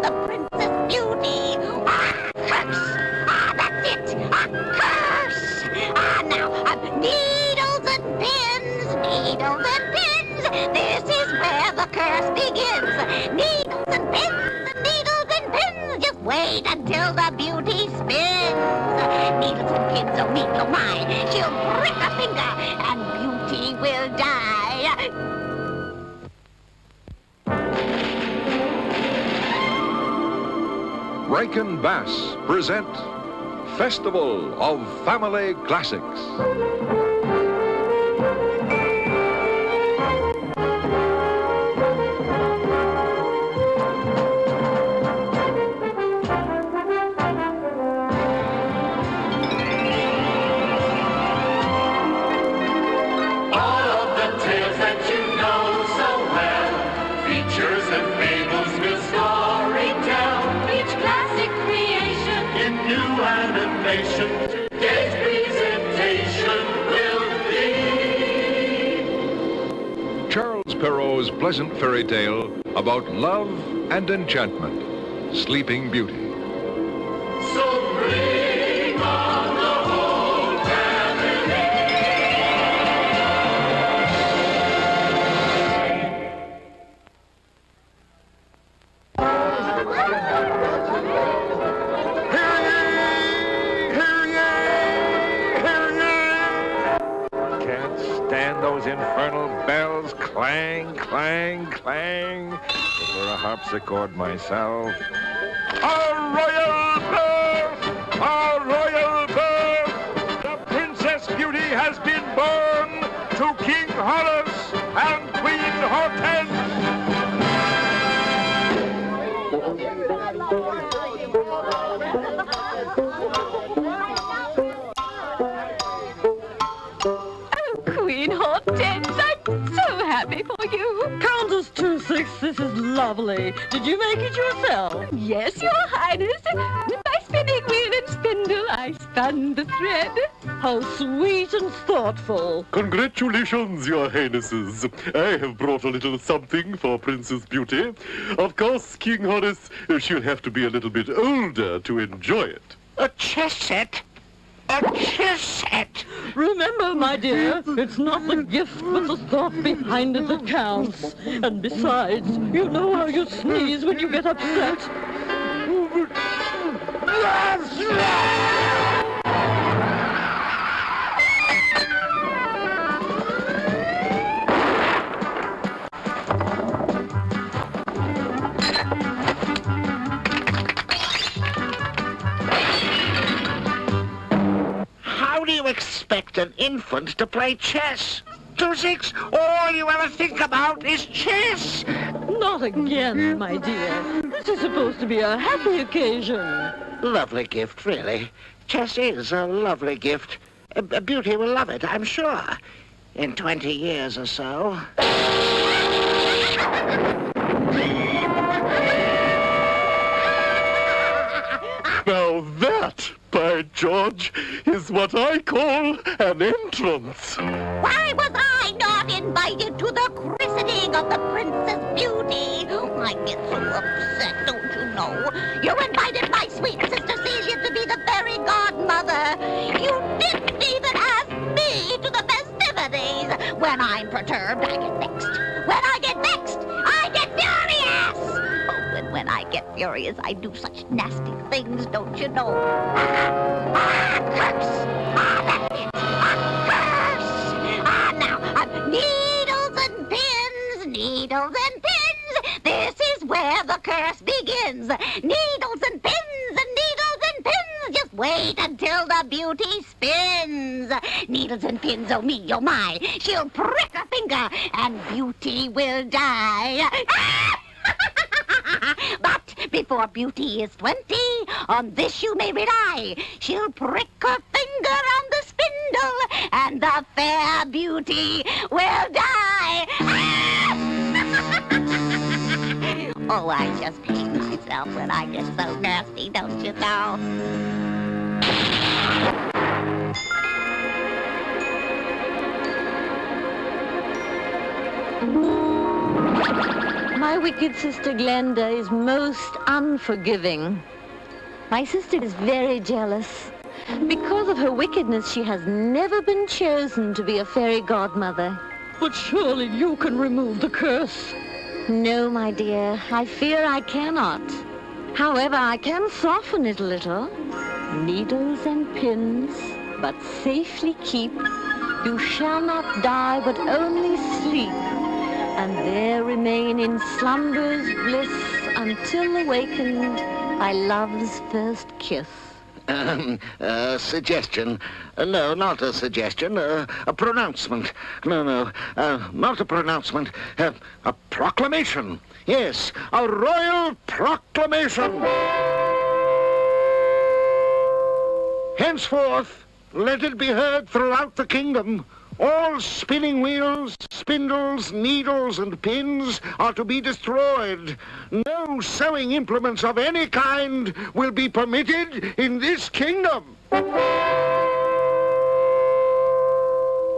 of the Princess Beauty. Ah, curse! Ah, that's it! Ah, curse! Ah, now, needles and pins, needles and pins. This is where the curse begins. Needles and pins, needles and pins. Just wait until the beauty spins. Needles and pins, oh me, oh my. She'll prick a finger and beauty will die. Rankin Bass present Festival of Family Classics. Today's presentation will be Charles Perrault's pleasant fairy tale about love and enchantment, Sleeping Beauty. So bring on the whole family. Those infernal bells clang, clang, clang. Prefer a harpsichord myself. A royal birth! A royal birth! The Princess Beauty has been born to King Horace and Queen Hortense! Queen Hortense, I'm so happy for you. Countess 26, this is lovely. Did you make it yourself? Yes, Your Highness. With my spinning wheel and spindle, I spun the thread. How sweet and thoughtful. Congratulations, Your Highnesses. I have brought a little something for Princess Beauty. Of course, King Horace, she'll have to be a little bit older to enjoy it. A chess set? A chess set! Remember, my dear, it's not the gift but the thought behind it that counts. And besides, you know how you sneeze when you get upset. How do you expect an infant to play chess? 26, all you ever think about is chess. Not again, my dear. This is supposed to be a happy occasion. Lovely gift, really. Chess is a lovely gift. Beauty will love it, I'm sure. In 20 years or so. Now that, by George, is what I call an entrance. Why was I not invited to the christening of the Princess Beauty? I get so upset, don't you know? You invited my sweet sister Celia to be the fairy godmother. You didn't even ask me to the festivities. When I'm perturbed, I get vexed. When I get vexed, I get furious. Oh, and when I get furious, I do such nasty things, don't you know? Curse! That's it! Curse! Now, needles and pins, needles and pins. This is where the curse begins. Needles and pins, needles and pins. Just wait until the beauty spins. Needles and pins, oh me, oh my. She'll prick a finger and beauty will die. But before beauty is 20, on this you may rely. She'll prick her finger on the spindle, and the fair beauty will die. Oh, I just hate myself when I get so nasty, don't you know? My wicked sister Glenda is most unforgiving. My sister is very jealous. Because of her wickedness, she has never been chosen to be a fairy godmother. But surely you can remove the curse. No, my dear, I fear I cannot. However, I can soften it a little. Needles and pins, but safely keep. You shall not die, but only sleep, and there remain in slumber's bliss until awakened by love's first kiss. Suggestion. No, not a suggestion. A pronouncement. No, not a pronouncement. A proclamation. Yes, a royal proclamation. Henceforth, let it be heard throughout the kingdom. All spinning wheels, spindles, needles, and pins are to be destroyed. No sewing implements of any kind will be permitted in this kingdom.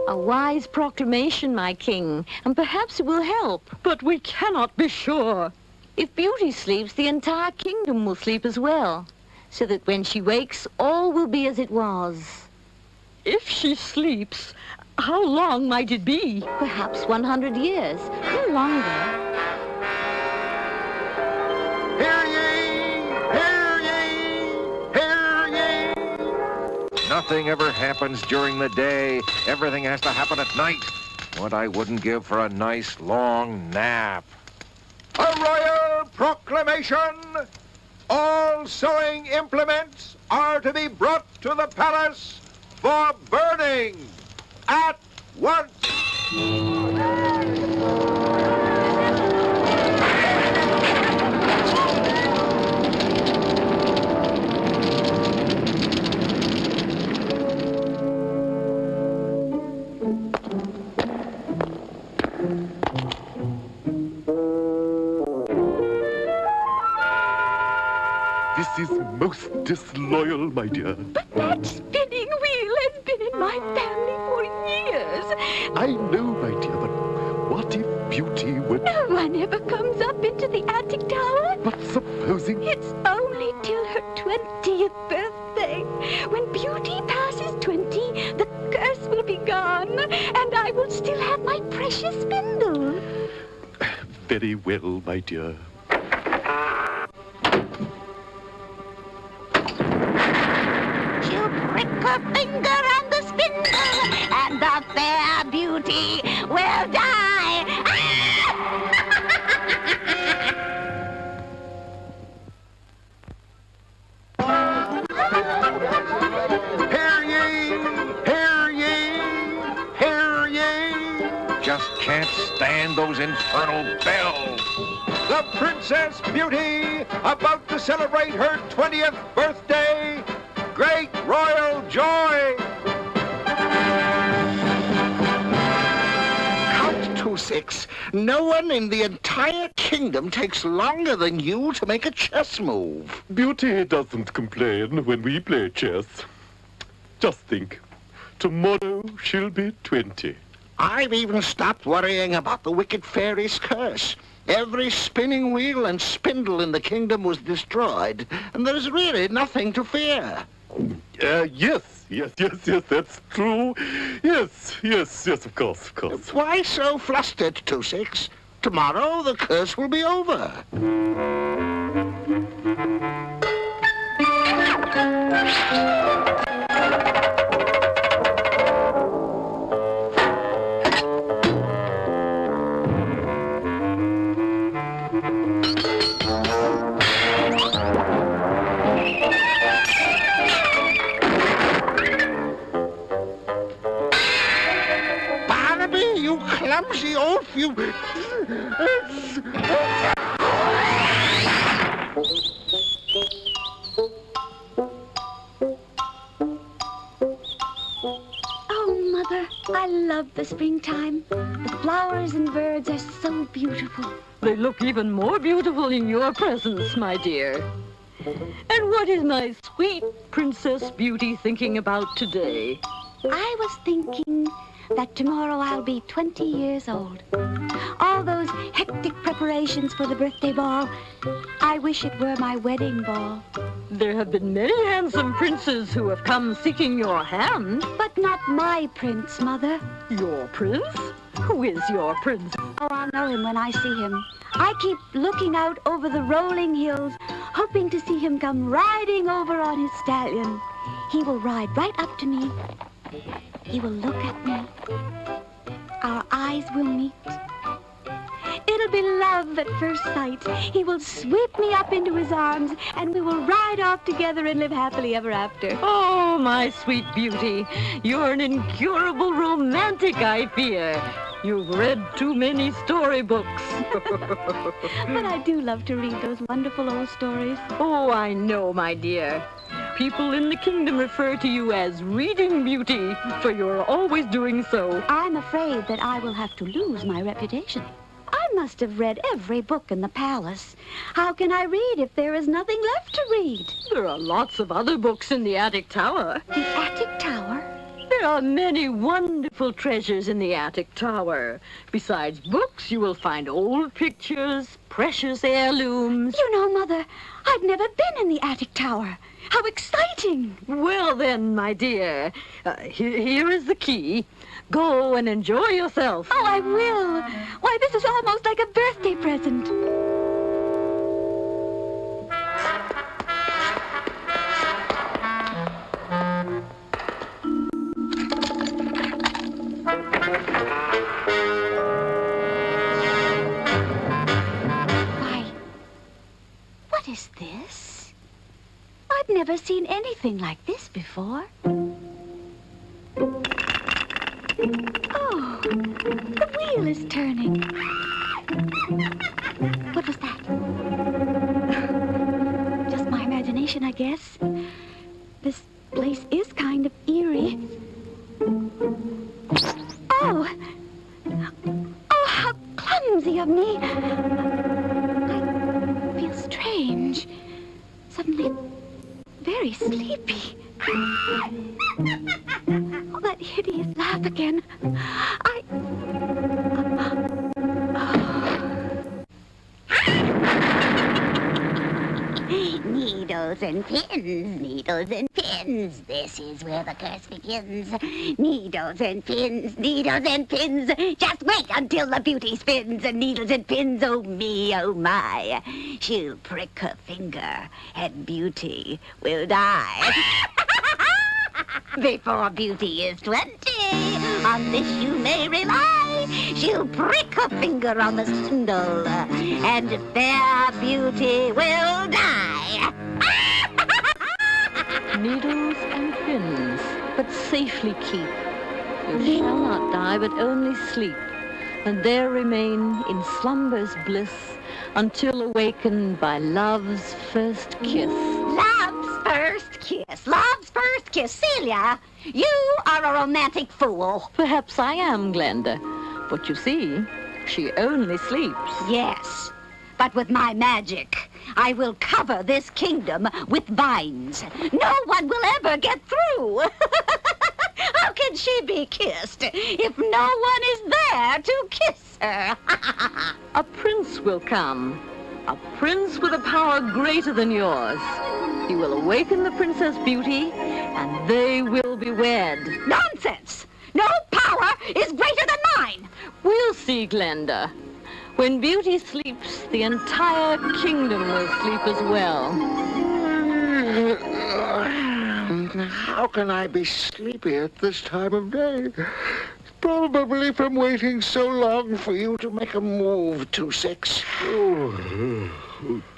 A wise proclamation, my king, and perhaps it will help. But we cannot be sure. If Beauty sleeps, the entire kingdom will sleep as well, so that when she wakes, all will be as it was. If she sleeps, how long might it be? Perhaps 100 years, or longer. Hear ye! Hear ye! Hear ye! Nothing ever happens during the day. Everything has to happen at night. What I wouldn't give for a nice long nap. A royal proclamation! All sewing implements are to be brought to the palace for burning at once. This is most disloyal, my dear. But that spinning wheel has been in my family for years. I know, my dear, but what if Beauty would... No one ever comes up into the attic tower. But supposing... It's only till her 20th birthday. When Beauty passes 20, the curse will be gone, and I will still have my precious spindle. Very well, my dear. She'll prick her finger on the spindle, and the fair Beauty will die. Hear ye! Hear ye! Hear ye! Just can't stand those infernal bells. The Princess Beauty, about to celebrate her 20th birthday. Great royal joy! Count to 6. No one in the entire kingdom takes longer than you to make a chess move. Beauty doesn't complain when we play chess. Just think. Tomorrow she'll be 20. I've even stopped worrying about the wicked fairy's curse. Every spinning wheel and spindle in the kingdom was destroyed, and there's really nothing to fear. Yes, that's true. Yes, of course. Why so flustered, 2-6? Tomorrow the curse will be over. Barnaby, you clumsy oaf, you... Oh, Mother, I love the springtime. The flowers and birds are so beautiful. They look even more beautiful in your presence, my dear. And what is my sweet Princess Beauty thinking about today? I was thinking that tomorrow I'll be 20 years old. All those hectic preparations for the birthday ball. I wish it were my wedding ball. There have been many handsome princes who have come seeking your hand. But not my prince, Mother. Your prince? Who is your prince? Oh, I'll know him when I see him. I keep looking out over the rolling hills, hoping to see him come riding over on his stallion. He will ride right up to me. He will look at me. Our eyes will meet. It'll be love at first sight. He will sweep me up into his arms, and we will ride off together and live happily ever after. Oh, my sweet beauty. You're an incurable romantic, I fear. You've read too many storybooks. But I do love to read those wonderful old stories. Oh, I know, my dear. People in the kingdom refer to you as Reading Beauty, for you're always doing so. I'm afraid that I will have to lose my reputation. I must have read every book in the palace. How can I read if there is nothing left to read? There are lots of other books in the attic tower. The attic tower? There are many wonderful treasures in the attic tower. Besides books, you will find old pictures, precious heirlooms. You know, Mother, I've never been in the attic tower. How exciting! Well then, my dear, here is the key. Go and enjoy yourself. Oh, I will. Why, this is almost like a birthday present. Why, what is this? I've never seen anything like this before. Oh, the wheel is turning. What was that? Just my imagination, I guess. This place is kind of eerie. Oh! Oh, how clumsy of me! I feel strange. Suddenly very sleepy. Oh, that hideous laugh again. Needles and pins, needles and pins. This is where the curse begins. Needles and pins, needles and pins. Just wait until the beauty spins. And needles and pins, oh me, oh my. She'll prick her finger and beauty will die. Before beauty is 20, on this you may rely. She'll prick her finger on the spindle, and fair beauty will die. Needles and pins, but safely keep. You shall not die, but only sleep, and there remain in slumber's bliss until awakened by love's first kiss. Love's first kiss. Love's first kiss. Celia, you are a romantic fool. Perhaps I am, Glenda, but you see, she only sleeps. Yes, but with my magic, I will cover this kingdom with vines. No one will ever get through. How can she be kissed if no one is there to kiss her? A prince will come. A prince with a power greater than yours. He will awaken the Princess Beauty, and they will be wed. Nonsense! No power is greater than mine! We'll see, Glenda. When Beauty sleeps, the entire kingdom will sleep as well. How can I be sleepy at this time of day? Probably from waiting so long for you to make a move, 2-6. Oh,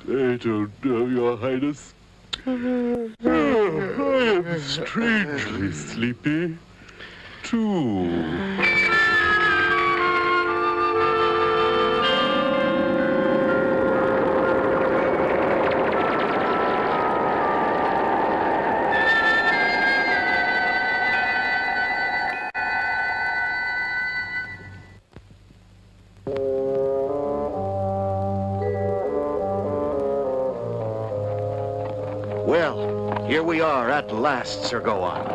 I don't know, Your Highness. I am strangely sleepy, too. Well, here we are at last, Sir Gawain.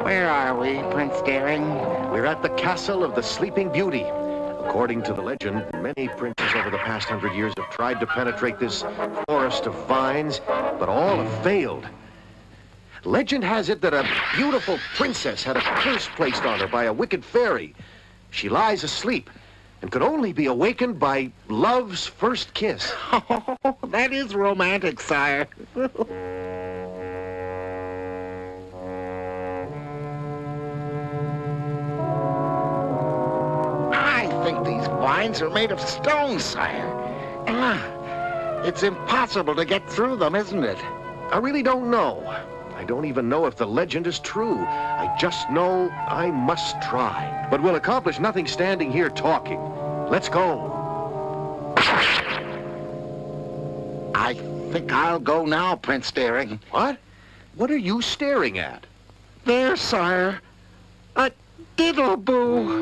Where are we, Prince Daring? We're at the castle of the Sleeping Beauty. According to the legend, many princes over the past 100 years have tried to penetrate this forest of vines, but all have failed. Legend has it that a beautiful princess had a curse placed on her by a wicked fairy. She lies asleep and could only be awakened by love's first kiss. Oh, that is romantic, sire. I think these vines are made of stone, sire. It's impossible to get through them, isn't it? I really don't know. I don't even know if the legend is true. I just know I must try. But we'll accomplish nothing standing here talking. Let's go. I think I'll go now, Prince Daring. What? What are you staring at? There, sire. A diddle-boo.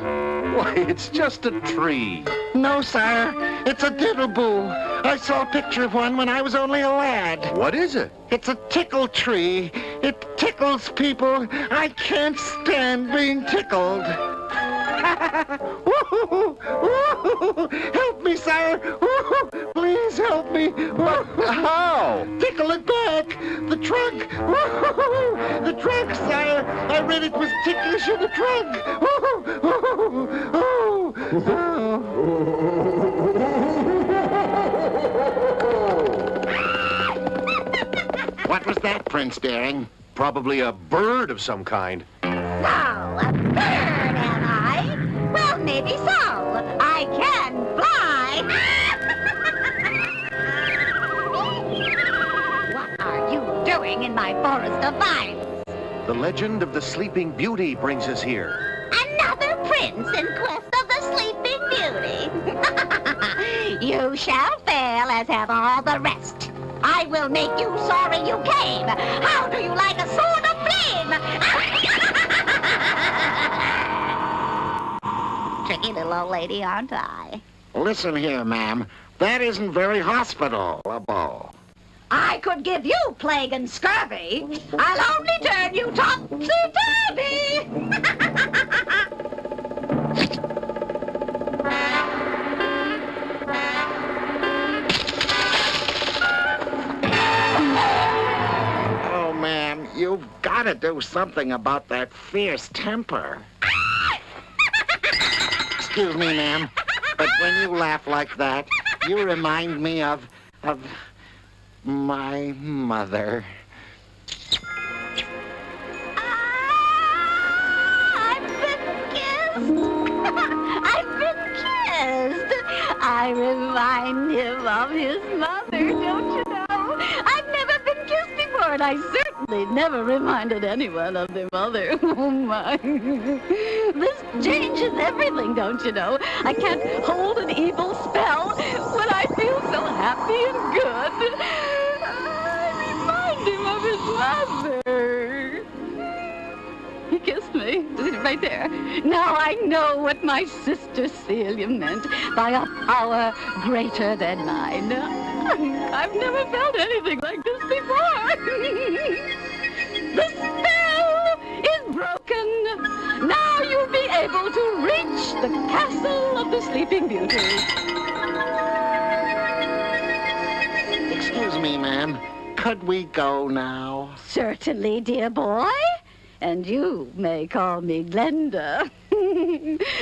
Why, it's just a tree. No, sire. It's a diddle-boo. I saw a picture of one when I was only a lad. What is it? It's a tickle tree. It tickles people. I can't stand being tickled. Help me, sire. Please help me. How? Tickle it back. The trunk. The trunk, sire. I read it was ticklish in the trunk. What was that, Prince Daring? Probably a bird of some kind. So, a bird am I? Well, maybe so. I can fly. What are you doing in my forest of vines? The legend of the Sleeping Beauty brings us here. Another prince in quest of the Sleeping Beauty. You shall fail as have all the rest. I will make you sorry you came. How do you like a sword of flame? Tricky little old lady, aren't I? Listen here, ma'am. That isn't very hospitable. I could give you plague and scurvy. I'll only turn you topsy-turvy. Oh, ma'am, you've got to do something about that fierce temper. Excuse me, ma'am, but when you laugh like that, you remind me of my mother. I've been kissed. I've been kissed. I remind him of his mother, don't you know? I've never been kissed before, and I certainly never reminded anyone of their mother. Oh, my. This changes everything, don't you know? I can't hold an evil spell when I feel so happy and good. I remind him of his mother. He kissed me, right there. Now I know what my sister Celia meant by a power greater than mine. I've never felt anything like this before. The spell is broken. Now you'll be able to reach the castle of the Sleeping Beauty. Excuse me, ma'am. Could we go now? Certainly, dear boy. And you may call me Glenda.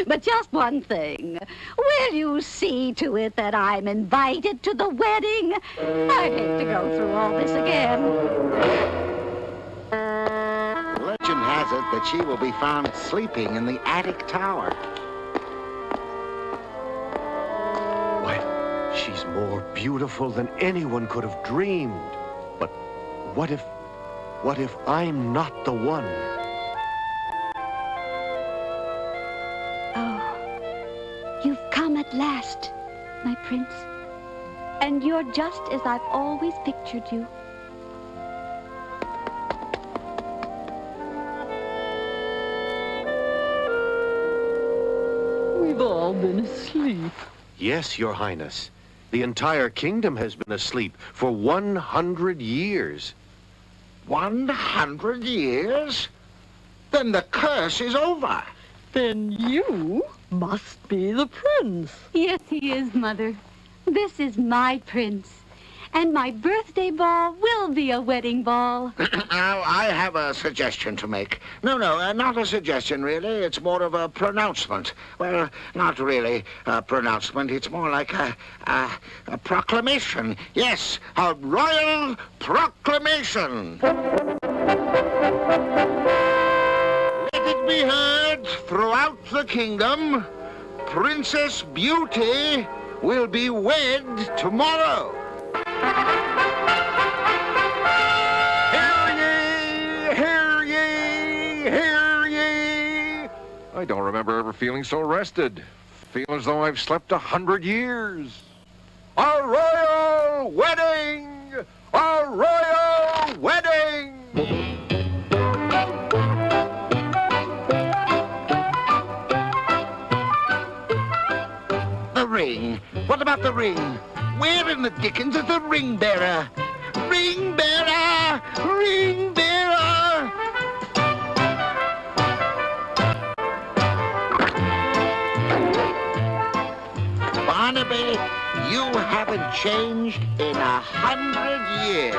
But just one thing. Will you see to it that I'm invited to the wedding? I'd hate to go through all this again. Legend has it that she will be found sleeping in the attic tower. Why, she's more beautiful than anyone could have dreamed. But what if I'm not the one? Oh, you've come at last, my prince. And you're just as I've always pictured you. We've all been asleep. Yes, Your Highness. The entire kingdom has been asleep for 100 years. 100 years? Then the curse is over. Then you must be the prince. Yes, he is, Mother. This is my prince. And my birthday ball will be a wedding ball. Now, I have a suggestion to make. No, not a suggestion, really. It's more of a pronouncement. Well, not really a pronouncement. It's more like a proclamation. Yes, a royal proclamation. Let it be heard throughout the kingdom, Princess Beauty will be wed tomorrow. Hear ye! Hear ye! I don't remember ever feeling so rested. Feel as though I've slept 100 years. A royal wedding! A royal wedding! The ring. What about the ring? Where in the dickens is the ring bearer? Ring bearer! Ring bearer! Barnaby, you haven't changed in 100 years.